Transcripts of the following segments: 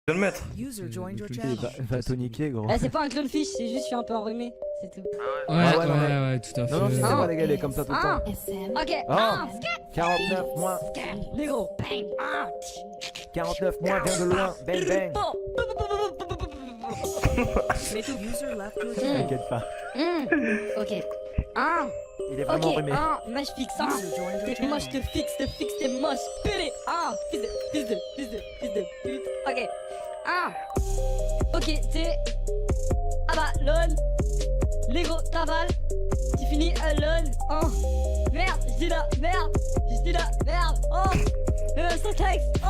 Je vais le mettre. Va te niquer, gros. Eh, c'est pas un clownfish, c'est juste je suis un peu enrhumé, c'est tout. Ouais, tout à fait. Non, non, tu sais pas dégaler comme ça tout le temps. Ok, Ah, 49 moins. négro. 49 moins, viens de loin. Bang bang. Mais tout. T'inquiète pas. Ok. Il est vraiment Ok, enrhumé. moi je fixe, t'es moche, te fixe, t'es moche, péré. Fils de pute. Ok. Ok, t'es. Ah bah, lol. Lego, t'avales. Tu finis alone. Merde, je dis la merde. Son texte.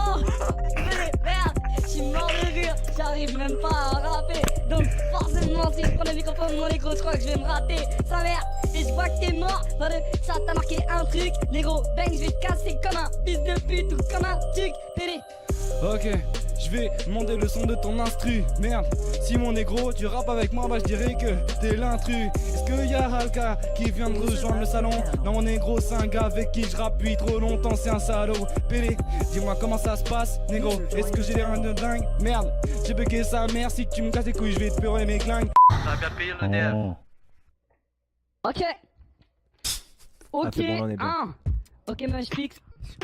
Merde. Je suis mort de rire. J'arrive même pas à rapper. Donc, forcément, si je prends le microphone, mon négro, je crois que je vais me rater. Sa mère. Et je vois que t'es mort, ça t'a marqué un truc. Négro, bang, je vais te casser comme un fils de pute ou comme un tuc. Télé. Ok, je vais demander le son de ton instru. Merde, si mon négro, tu rappes avec moi, bah je dirais que t'es l'intrus. Est-ce qu'il y a Halka qui vient de rejoindre le salon? Non, mon négro, c'est un gars avec qui je rappe depuis trop longtemps, c'est un salaud. Pélé, dis-moi comment ça se passe, négro. Est-ce que j'ai l'air de dingue? Merde, j'ai bugué sa mère, si tu me casses les couilles, je vais te pleurer mes clingues. Ça va bien payer le DF. Ok. Ok, c'est bon, on est bon. Ok, moi je fixe.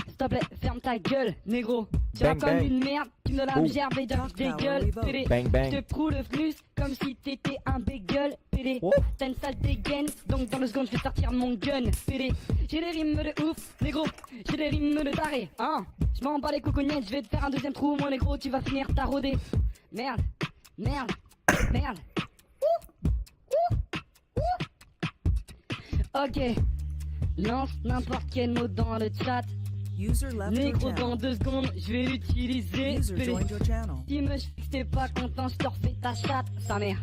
S'il te plaît, ferme ta gueule, négro. Tu vas Bang, comme bang. une merde, tu me donnes la Boum. gerbe et je dégueule, pédé. Bang bang. Je te proue le flux comme si t'étais un bégueule, pédé. Oh. T'as une sale dégaine, donc dans 2 secondes je vais sortir mon gun, pédé. J'ai des rimes de ouf, négro, j'ai des rimes de taré, Je m'en bats les cocognettes, je vais te faire un deuxième trou, mon négro, tu vas finir taraudé. Merde. Ok, lance n'importe quel mot dans le chat. Négro, dans 2 secondes, je vais l'utiliser. Si me t'es pas content, je te refais ta chatte, sa mère.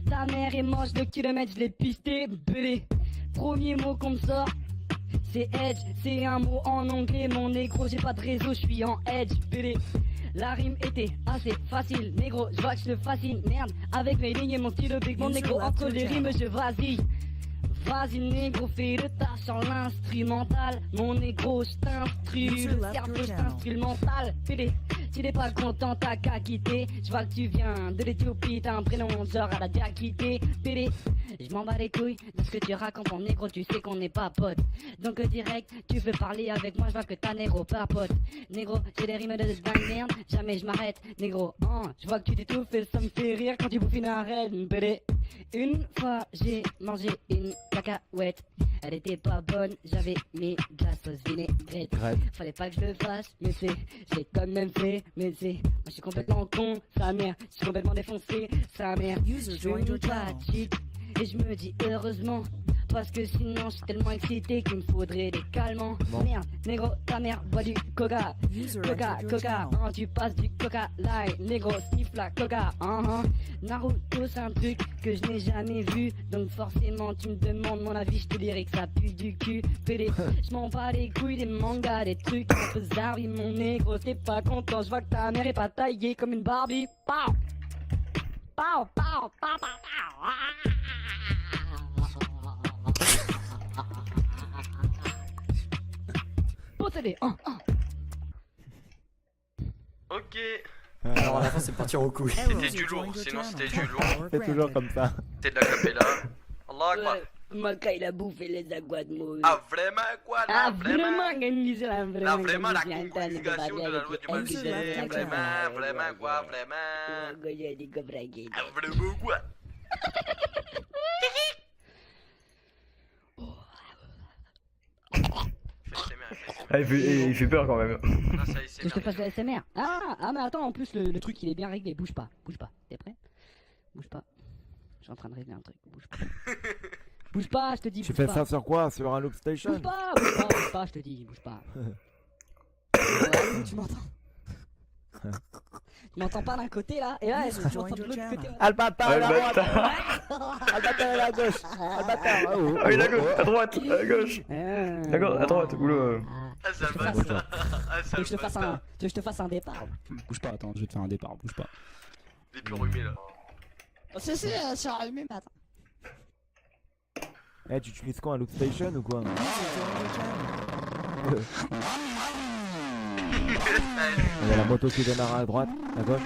Ta mère est mange de kilomètres, je l'ai pisté, belé. Premier mot qu'on me sort, c'est edge, c'est un mot en anglais. Mon négro, j'ai pas de réseau, je suis en edge, belé. La rime était assez facile, négro, je vois que je le fascine, merde. Avec mes lignes et mon stylo big, mon négro, entre les rimes, je vacille. Vas-y négro, fais le tas sur l'instrumental. Mon négro, je t'instrue, le cerveau, je t'instrue le mental. Fais-les, tu n'es pas content, t'as qu'à quitter. Je vois que tu viens de l'Éthiopie, t'as un prénom genre à la déjà quitté. Fais-les, je m'en bats les couilles de ce que tu racontes mon négro, tu sais qu'on n'est pas potes. Donc direct, tu veux parler avec moi, je vois que t'as négro, pas pote. Négro, j'ai des rimes de dingue merde, jamais je m'arrête. Négro, je vois que tu t'étouffes et ça me fait rire quand tu bouffes une arène, bébé. Une fois j'ai mangé une cacahuète, elle était pas bonne, j'avais mis de la sauce vinaigrette. Fallait pas que je le fasse, mais j'ai quand même fait, mais moi je suis complètement con, sa mère, je suis complètement défoncé, sa mère. Je suis pas cheat, et je me dis heureusement, parce que sinon je suis tellement excité qu'il me faudrait des calmants. Merde, négro, ta mère boit du coca, coca, tu passes du coca light, négro, sniff la coca, Naruto c'est un truc que je n'ai jamais vu, donc forcément tu me demandes mon avis, je te dirais que ça pue du cul, pédé. Je m'en bats les couilles des mangas, des trucs un peu zarbi, mon négro, t'es pas content, je vois que ta mère est pas taillée comme une Barbie. Pow, pow, pow, pow, pow, pow. Possédé, Ok. Alors à la fin c'est partir au couille. C'était du lourd, sinon c'était du lourd. C'est toujours comme ça. C'était de la capella. Allah Akbar. Maka il a bouffé les aguas de mots. Ah vraiment quoi là? Vraiment, Là vraiment la conjugation de la loi du Malvisier. Vraiment quoi? Vraiment. Ah vraiment quoi? Ah, il fait peur quand même. Je te fasse le SMR. Mais attends, en plus le truc il est bien réglé. Bouge pas. T'es prêt? Bouge pas. Je suis en train de régler un truc. Bouge pas. Bouge pas, je te dis. Tu fais ça sur quoi? Sur un loop station? Bouge pas, je te dis. Bouge pas. Tu m'entends? Tu m'entends pas d'un côté là? Et là, je m'entends de l'autre côté. Albatar à la droite. Albatar. Albatar à la gauche. Albatar. Ah oui, la gauche, à droite, à gauche. D'accord, à droite, oula. Ah ça va ça. Ah ça Tu veux que je te fasse un départ? Bouge pas, attends, je vais te faire un départ, bouge pas. Il est plus enrhumé là. C'est allumé, mais attends. Eh, tu utilises quoi, un loop station ou quoi? Il y a la moto qui démarre à droite, à gauche.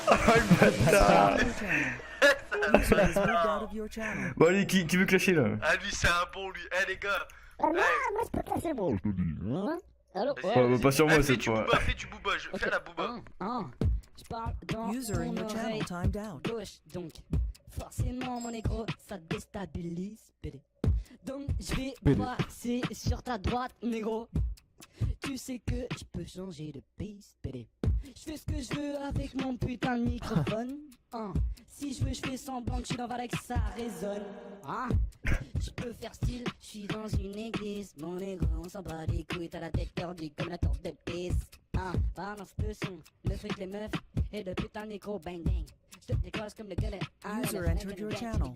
le bâtard. User is moved out of your channel. Bon allez, qui veut clasher là? Ah lui c'est un bon lui. Eh les gars. Allô? Ouais, bah, pas sur moi Fais cette du fois. booba, fais du booba, fais la booba. Je parle dans User ton in your oreille channel timed out. gauche, donc forcément mon négro, ça déstabilise, bébé. Donc je vais passer sur ta droite, négro. Tu sais que je peux changer de piste, bébé. Je fais ce que je veux avec mon putain de microphone. Si je veux, je fais semblant que je suis dans Valais, que ça résonne. Je peux faire style, je suis dans une église. Mon négro, on s'en bat les couilles, t'as la tête tordue comme la torte de pisse. Balance le son, le fric, les meufs et le putain de négro, bang bang. Je te décroche comme le gueulet. User entered your channel.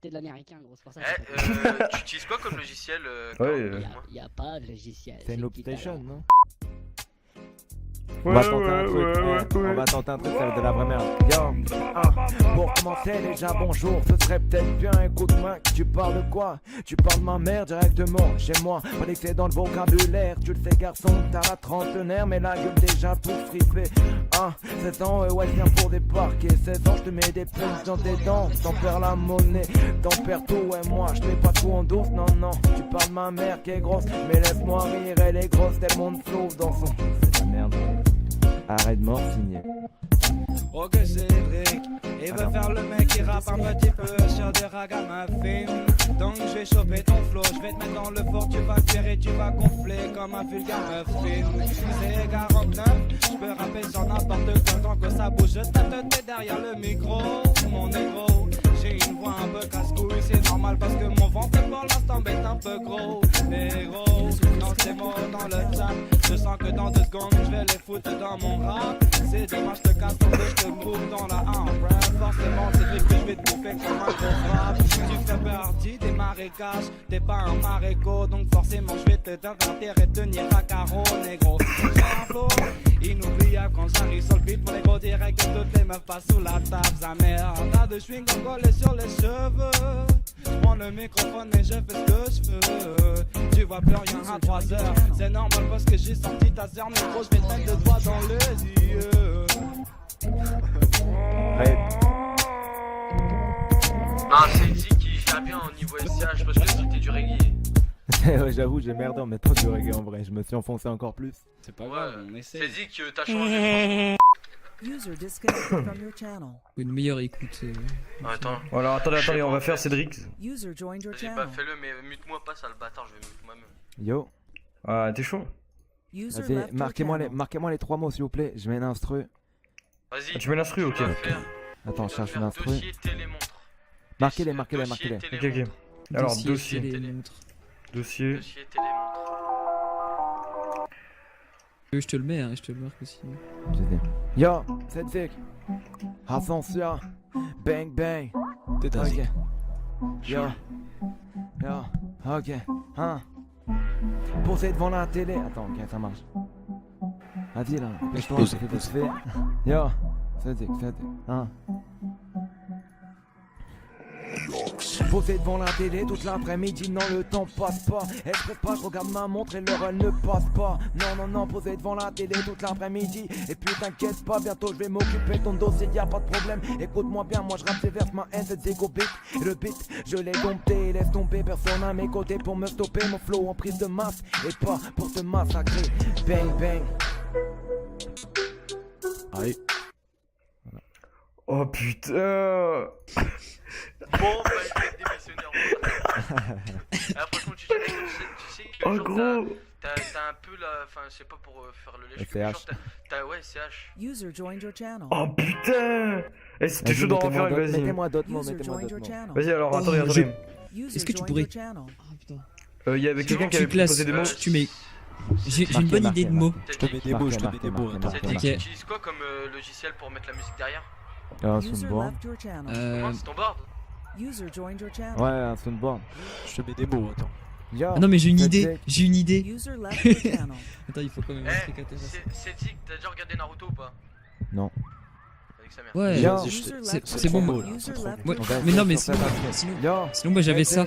T'es de l'américain, gros, c'est pour ça. Tu utilises quoi comme logiciel Ouais, Y a pas de logiciel. C'est une qui Loopstation, non? Ouais, On va tenter un truc, on va tenter un truc, ça va être de la vraie merde. Yo, pour commencer déjà bonjour, ce serait peut-être bien, écoute-moi, tu parles de quoi? Tu parles de ma mère directement chez moi, pas d'excès dans le vocabulaire, tu le sais garçon, t'as la trentenaire, mais la gueule déjà tout fripée. 16 ans, ouais, viens pour débarquer, 16 ans, je te mets des punches dans tes dents, t'en perds la monnaie, t'en perds tout, ouais, moi, je fais pas tout en douce, non, non, tu parles de ma mère qui est grosse, mais laisse-moi rire, elle est grosse, elle monte sauve dans son... C'est la merde. Arrête mort signé. Ok Cédric, il veut faire le mec qui rappe un petit peu sur des ragamuffins. Donc je vais choper ton flow, je vais te mettre dans le fort, tu vas cuire et tu vas gonfler comme un vulgaire muffin. C'est 49, je peux rapper sur n'importe quoi tant que ça bouge, je tape derrière le micro, mon négro. J'ai une voix un peu casse-couille, c'est normal parce que mon ventre pour l'instant est un peu gros. Négro, non c'est mots dans le chat, je sens que dans 2 secondes je vais les foutre dans mon rap. C'est dommage, je te casse ton deux, je te move dans la rap. Forcément c'est vrai que je vais te bouffer comme un gros rap. Tu fais partie des marécages, t'es pas un maréco, donc forcément je vais te divertir et tenir à carreau, négro. J'ai un flow inoubliable quand j'arrive sur le beat, mon négro direct que toutes les meufs passent sous la table. Sa mère, t'as de chewing gum collé sur les cheveux. Je prends le microphone et je fais ce que je veux. Tu vois plus rien à 3 heures, c'est normal parce que j'ai senti ta sœur, négro, je vais te mettre le doigt dans les yeux. Non, c'est dit qui gère bien au niveau SCH parce que c'était du reggae. Ouais, j'avoue, j'ai merdé en mettant du reggae en vrai, je me suis enfoncé encore plus. C'est pas grave, on C'est essaie. dit que t'as changé. User disconnected from your channel. Une meilleure écoute. Attends. Voilà, attendez, on va faire Cédric. User joined your J'ai pas channel. fait-le, mais mute-moi pas, sale bâtard, je vais mute moi-même. Yo, Ah, t'es chaud? User vas-y, left your channel. marquez-moi les 3 mots s'il vous plaît, je mets une instru. Vas-y. Ah, tu mets l'instru, ok. Tu vas faire Attends, je cherche une instru. dossier télémontre. Marquez-les. Dossier Ok, ok. télémontre. Alors, Dossier, dossier. télémontre. Dossier. Dossier télémontre. Je te le mets, hein, je te le marque aussi. Yo, c'est Zik. Ascension. Bang bang. Ok. Yo. Ok. Posé devant la télé. Attends, ok, ça marche. Vas-y là, dépêche-toi, ça fait vite fait. Yo, c'est Zik. Posé devant la télé toute l'après-midi, non le temps passe pas. Elle se prépare, je regarde ma montre et l'heure elle ne passe pas. Non, posé devant la télé toute l'après-midi. Et puis t'inquiète pas, bientôt je vais m'occuper de ton dossier, y a pas de problème. Écoute-moi bien, moi je rappe, verse ma haine, c'est Zego Beat. Et le beat, je l'ai dompté, laisse tomber, personne à mes côtés pour me stopper. Mon flow en prise de masse, et pas pour te massacrer. Bang bang. Allez. Oh putain. Bon, bah, je vais être démissionnaire. Ah, franchement, tu sais que Oh genre, gros. t'as un peu la. Enfin, c'est pas pour faire le lèche. CH. Ouais, CH. User joined your channel. Oh putain. Eh, c'était Vas-y, chaud d'en refaire une, vas-y. mettez-moi d'autres mots, User mettez-moi joined d'autres your mots. channel. Vas-y, alors, attendez. User Est-ce que tu joined pourrais- your channel. Ah putain. Il y avait quelqu'un qui Tu avait proposé classes, des mots. tu mets. J'ai une Marquez, bonne idée de mots. Je te mets des mots, je te mets des mots. C'est dit que Ok. tu utilises quoi comme logiciel pour mettre la musique derrière? Un User soundboard. left your channel. Comment c'est ton board? User joined your channel. Ouais, un soundboard. Je te mets des mots, attends. Yo, Ah non, mais j'ai une c'est idée, Zik. j'ai une idée. User left your channel. Attends, il faut quand même Eh, expliquer ça. c'est dit que t'as déjà regardé Naruto ou pas? Non. Avec sa mère. Ouais, Yo. Vas-y, User c'est left bon, your moi. channel. User left Ouais, your va mais non, mais sur sinon, cette sinon, Yo, sinon moi j'avais ça.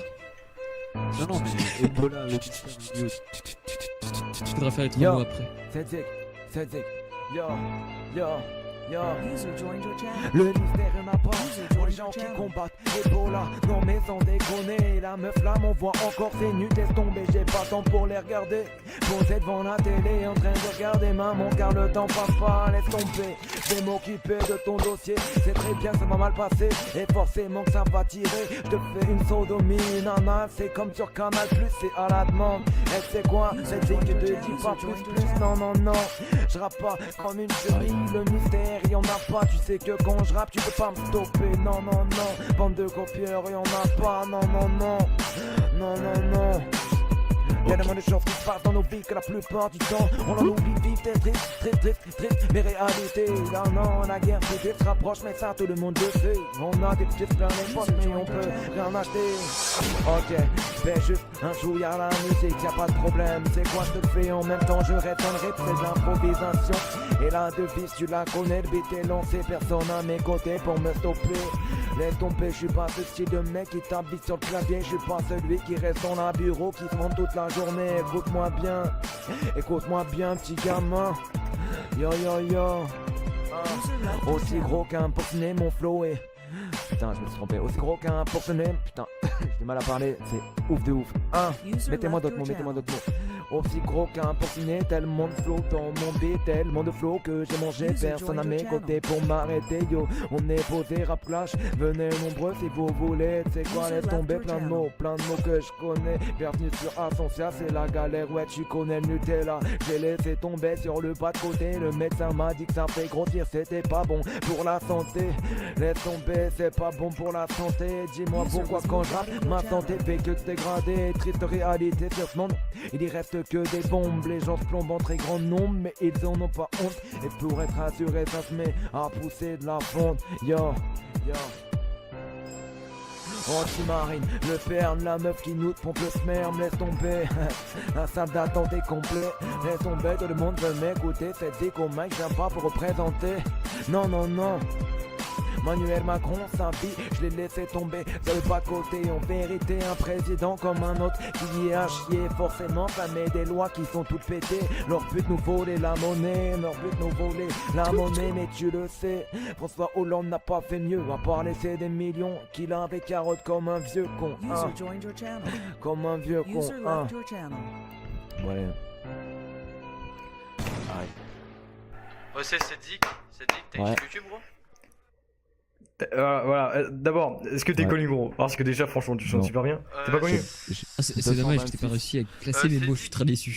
Non, non, mais Ebola, l'auditeur, idiot. Faudra faire les 3 Yo. mots après. C'est Zik, yo, yo, yo. User joined your channel. Le mystère n'a pas pour les gens qui combattent Ebola. Non mais sans déconner, la meuf là m'envoie encore ses nues, laisse tomber, j'ai pas temps pour les regarder. Posé devant la télé en train de regarder maman car le temps passe pas, laisse tomber. Je vais m'occuper de ton dossier, c'est très bien, ça va mal passer et forcément que ça va tirer. Je te fais une sodomie, nana, c'est comme sur Canal+, c'est à la demande. Et c'est quoi, c'est dit que te dis pas plus, non non non. Je rappe pas comme une chérie, le mystère y'en a pas. Tu sais que quand je rappe tu peux pas me stopper, non non non. Bande de copieurs y'en a pas, non non non. Non non non. Y'a tellement de choses qui se passent dans nos vies que la plupart du temps on en oublie vite, t'es triste, mais réalité, là non, la guerre se rapproche, mais ça tout le monde le sait. On a des petites plein les poches, mais on peut rien acheter. Ok, fais juste un jour y'a la musique, y'a pas de problème. C'est quoi je te fais en même temps, je répondrai c'est l'improvisation. Et la devise tu la connais, le beat est lancé, personne à mes côtés pour me stopper. Laisse tomber, je suis pas ce style de mec qui tape vite sur le clavier. Je suis pas celui qui reste dans la bureau, qui se monte toute la journée. Écoute-moi bien petit gamin. Yo yo yo. Aussi gros qu'un porte-monnaie, mon flow est... Putain, je me suis trompé. Aussi gros qu'un porte-monnaie. Putain, j'ai du mal à parler, c'est ouf de ouf. Mettez-moi d'autres mots, mettez-moi d'autres mots. Aussi gros qu'un porcinet, tellement de flow dans mon beat, tellement de flow que j'ai mangé, personne à mes côtés pour m'arrêter, yo. On est posé, rap clash, venez nombreux si vous voulez, c'est quoi, laisse tomber plein de mots que je connais. Bienvenue sur Ascensia, c'est la galère, ouais, tu connais le Nutella. J'ai laissé tomber sur le pas de côté, le médecin m'a dit que ça fait grossir, c'était pas bon pour la santé. Laisse tomber, c'est pas bon pour la santé. Dis-moi pourquoi quand je rappe, ma santé fait que se dégrader. Triste réalité sur ce monde, il y reste que des bombes. Les gens se plombent en très grand nombre, mais ils en ont pas honte. Et pour être assuré, ça se met à pousser de la fonte. Yo, yo. Anti-marine, le perne, la meuf qui nous pompe le sperme, laisse tomber. La salle d'attente est complet, laisse tomber, tout le monde veut m'écouter. C'est dit qu'au mec, j'aime pas pour représenter. Non, non, non. Manuel Macron, sa vie, je l'ai laissé tomber sur le bas-côté. En vérité, un président comme un autre qui est à chier. Forcément, ça met des lois qui sont toutes pétées. Leur but nous voler la monnaie, mais tu le sais, François Hollande n'a pas fait mieux, à part laisser des millions qu'il a avec carottes comme un vieux con. User joined your channel. Comme un vieux con. User left your channel. Ouais. Oh, c'est Dick, t'as une YouTube, gros? Voilà, d'abord, est-ce que t'es connu, gros? Parce que déjà, franchement, tu chantes super bien. T'es pas connu? Ah, c'est dommage, j'ai pas réussi à placer mes mots, je suis très déçu.